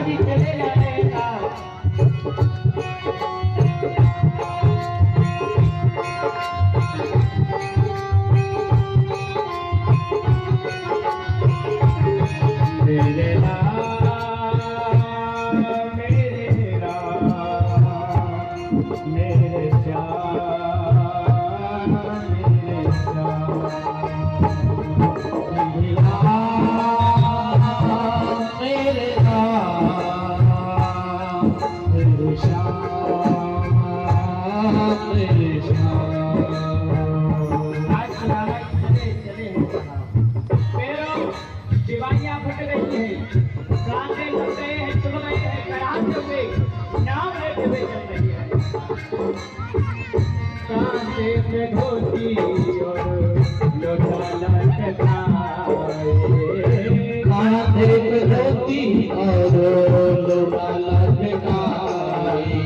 जी चले जा रहे हैं मेरे राम मेरे राम मेरे श्याम मेरे श्याम मेरे राम मेरे श्याम मेरे श्याम। आज चले चले दिवालियां फट गई हैं, गाते लुटे हैं, चुभ गए हैं, कराते हुए नाम लेते हुए चल रही है। कांधे पे धोती और लोटा लटकाए, कांधे पे धोती और लोटा लटकाए,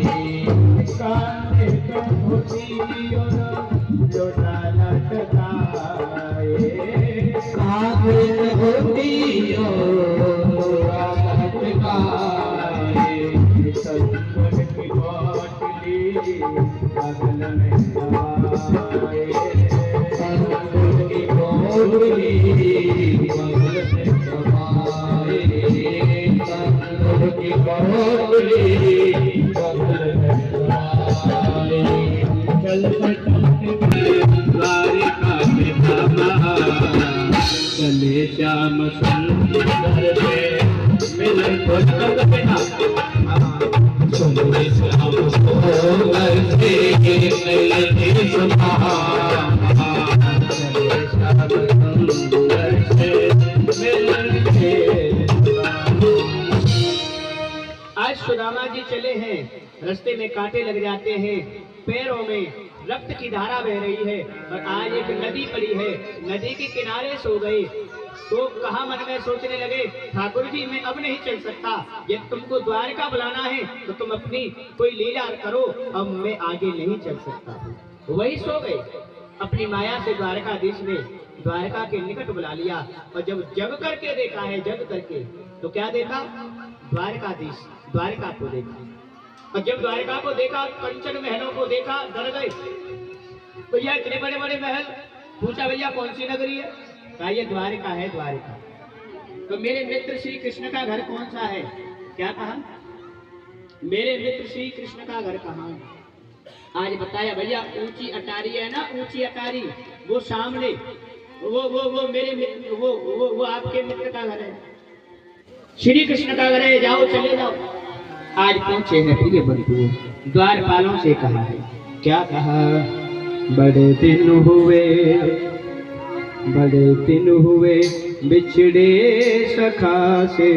कांधे पे धोती और लोटा लटकाए, कांधे पे धोती संकट की बाटली बगल में दबाए, संकट की बाटली बगल में दबाए, संकट की बाटली बगल में दबाए। चलते चलते द्वारिका में धामा, चले श्याम सुंदर से मिलन को चलना, चले श्याम सुंदर से मिलन सुना, चले श्याम सुंदर से मिलन के। आज सुदामा जी चले हैं, रास्ते में कांटे लग जाते हैं, पैरों में रक्त की धारा बह रही है और आज एक नदी पड़ी है, नदी के किनारे सो गए। तो कहा मन में सोचने लगे, ठाकुर जी मैं अब नहीं चल सकता, ये तुमको द्वारका बुलाना है तो तुम अपनी कोई लीला करो, अब मैं आगे नहीं चल सकता। वही सो गए। अपनी माया से द्वारकाधीश ने द्वारका के निकट बुला लिया और जब जग करके देखा है, जग करके तो क्या देखा, द्वारकाधीश द्वारका को देखा। और जब द्वारका को देखा, कंचन महलों को देखा, डर गए। भैया इतने बड़े बड़े महल, पूछा भैया कौन सी नगरी है, कहा ये द्वारका है द्वारका। तो मेरे मित्र श्री कृष्ण का घर कौन सा है, क्या कहा, मेरे मित्र श्री कृष्ण का घर कहाँ है। आज बताया भैया ऊंची अटारी है ना, ऊंची अटारी वो सामने, वो मेरे मित्र, वो आपके मित्र का घर है, श्री कृष्ण का घर है, जाओ चले जाओ। आज पहुंचे हैं प्रिय बंधु, द्वारपालों से कहा है, क्या कहा, बड़े दिन हुए बिछड़े सखा से।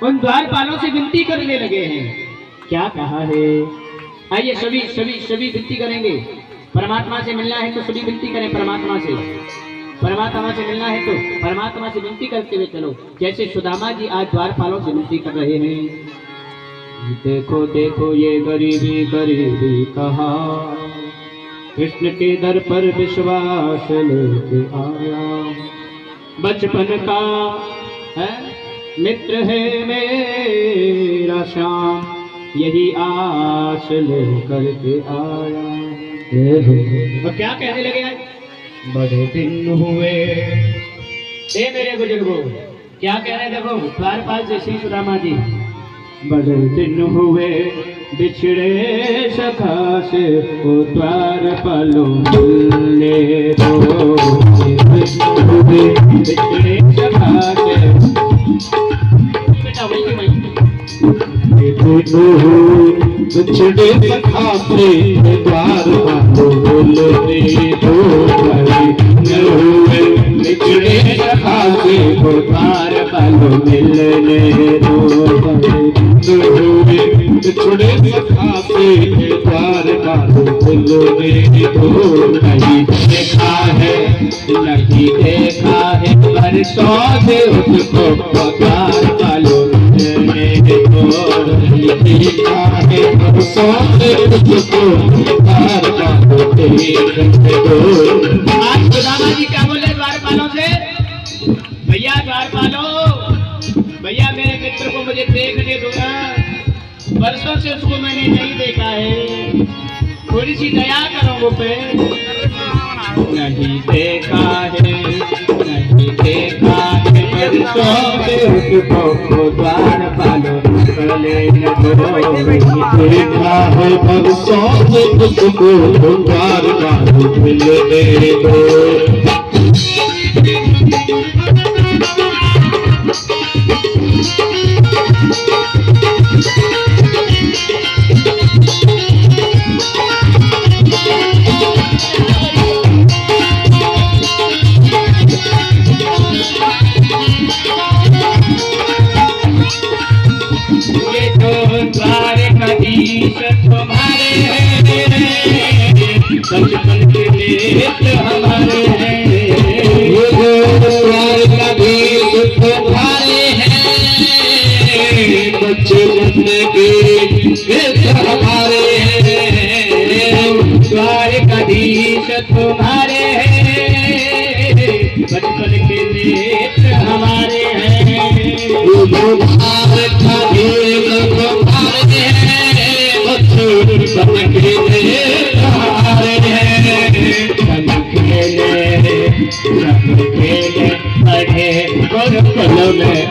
उन द्वारपालों से विनती करने लगे हैं, क्या कहा है। आइए सभी विनती करेंगे। परमात्मा से मिलना है तो सभी विनती करें, परमात्मा से मिलना है तो परमात्मा से विनती करते हुए चलो। जैसे सुदामा जी आज द्वारपालों से विनती कर रहे हैं, देखो देखो ये गरीबी कहा, कृष्ण के दर पर विश्वास लेके आया, बचपन का है मित्र है मेरा श्याम, यही आस लेकर के आया। तो क्या कहने लगे आज, बड़े दिन हुए, मेरे बुजुर्गों क्या कह रहे, देखो द्वारपाल से श्री सुदामा जी, बड़े दिन हुए बिछड़े सखा से, ओ द्वारपालों मिलने दो, बिछड़े सखा से, बिछड़े सखा से द्वारपालों मिलने दो, बिछड़े सखा से द्वारपालों मिलने दो, बिछड़े सखा से द्वारपालों मिलने दो। नहीं देखा है नहीं देखा है, बरसों से उसको द्वारपालों मिलने दो, देखा है बरसों से उसको द्वारपालों मिलने दो। आज सुदामा जी क्या बोले द्वारपालों से, भैया द्वारपालों, भैया मेरे अपने मित्र को मुझे देखने दो ना, वर्षों से उसको मैंने नहीं देखा है, थोड़ी सी दया करो वो पे। नहीं देखा है, नहीं देखा है, वर्षों से उसको द्वार पालो चले न दो। देखा है वर्षों से उसको द्वार पालो चले दो। तुम्हारे हैं, बचपन के नेत्र हमारे हैं, तुम्हारे हैं, बचपन के नेत्र हमारे हैं, द्वारकाधीश तुम्हारे हैं, बचपन के नेत्र हमारे हैं,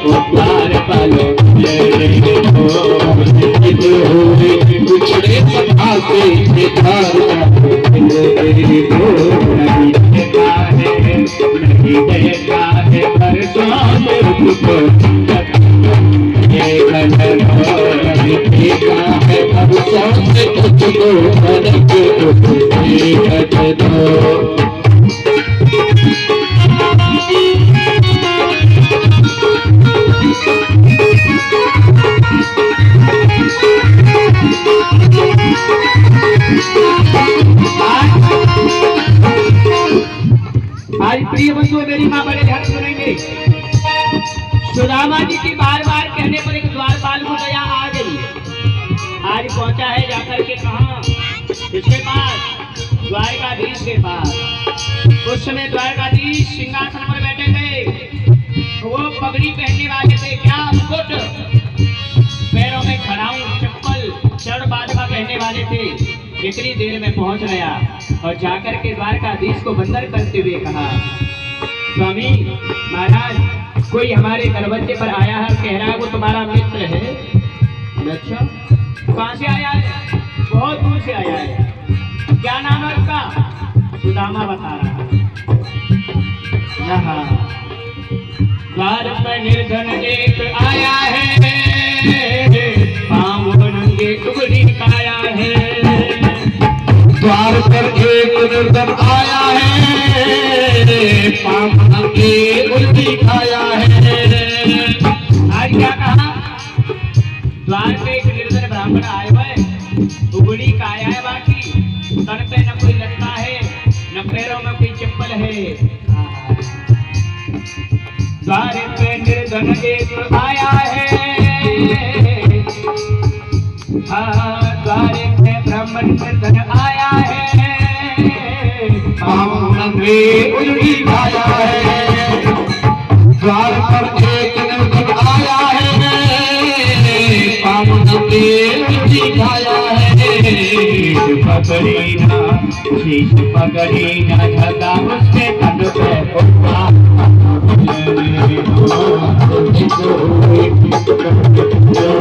उद्धार पालो पिछड़े सभा से नहीं देखा है वर्षों से उसको, देखा है वर्षों से तुझको आज प्रिय बंधु मेरी माँ बड़े ध्यान सुनेंगे। सुदामा जी की बार बार कहने पर एक द्वारपाल को दया आ गई। आज पहुंचा है जाकर के कहा, किसके पास? द्वारकाधीश के पास। उस समय द्वारकाधीश सिंहासन पर बैठे थे, वो पगड़ी पहनने वाले थे, क्या मुकुट, पैरों में खड़ाऊं चप्पल चढ़ बाजवा पहनने वाले थे। इतनी देर में पहुंच गया और जाकर के द्वारकाधीश को वंदन करते हुए कहा, स्वामी महाराज, कोई हमारे दरवाजे पर आया है, कह रहा है वो तुम्हारा मित्र है। अच्छा, कहाँ से आया है? बहुत दूर से आया है। क्या नाम है उसका? सुदामा बता रहा है। यहाँ द्वार पर निर्धन एक आया है, पाँव नंगे टुकड़ी काया है। द्वार पर एक निर्धन आया है, पाँव नंगे उल्टी खाया है। आज क्या कहा? द्वार पे एक निर्धन ब्राह्मण आए हुए, उगड़ी काया है, बाकी तन पे न कोई लत्ता है, न पैरों में कोई चप्पल है। द्वार पे निर्धन एक आया है, द्वार पे ब्राह्मण निर्धन आया है, पाँव नंगे उल्टी खाया है। द्वार पर एक निर्धन आया है, पाँव नंगे उल्टी खाया है। पकड़ी ना शीश पकड़ी ना झगा उसके कंध पे जो